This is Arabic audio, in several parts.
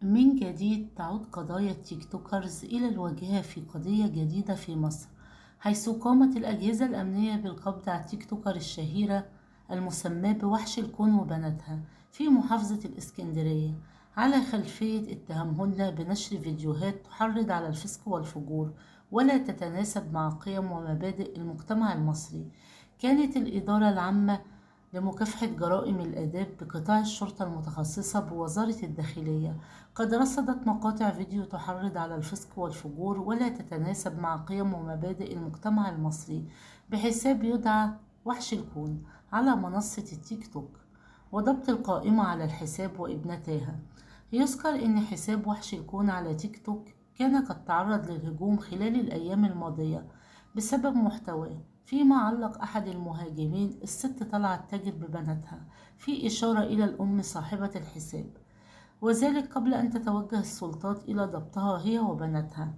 من جديد تعود قضايا التيك توكرز إلى الواجهة في قضية جديدة في مصر، حيث قامت الأجهزة الأمنية بالقبض على التيك توكر الشهيرة المسماة بوحش الكون وبناتها في محافظة الإسكندرية، على خلفية اتهامهن بنشر فيديوهات تحرض على الفسق والفجور ولا تتناسب مع قيم ومبادئ المجتمع المصري. كانت الإدارة العامة لمكافحة جرائم الآداب بقطاع الشرطة المتخصصة بوزارة الداخلية قد رصدت مقاطع فيديو تحرض على الفسق والفجور ولا تتناسب مع قيم ومبادئ المجتمع المصري بحساب يدعى وحش الكون على منصة التيك توك، وضبط القائمة على الحساب وابنتاها. يذكر أن حساب وحش الكون على تيك توك كان قد تعرض للهجوم خلال الأيام الماضية بسبب محتواه، فيما علق أحد المهاجمين الست طلعت تجد ببناتها في إشارة إلى الأم صاحبة الحساب، وذلك قبل أن تتوجه السلطات إلى ضبطها هي وبناتها.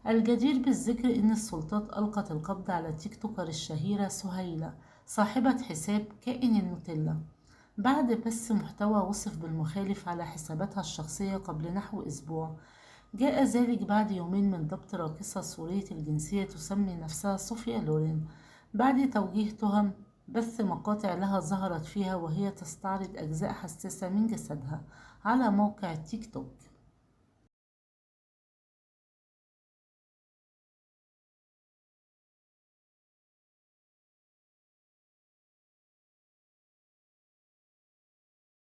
الجدير بالذكر أن السلطات ألقت القبض على تيك توكر الشهيرة سهيلة صاحبة حساب كائن النوتيلا بعد بث محتوى وصف بالمخالف على حساباتها الشخصية قبل نحو أسبوع. جاء ذلك بعد يومين من ضبط راقصة سورية الجنسية تسمي نفسها صوفيا لورين بعد توجيه تهم بث مقاطع لها ظهرت فيها وهي تستعرض أجزاء حساسة من جسدها على موقع تيك توك.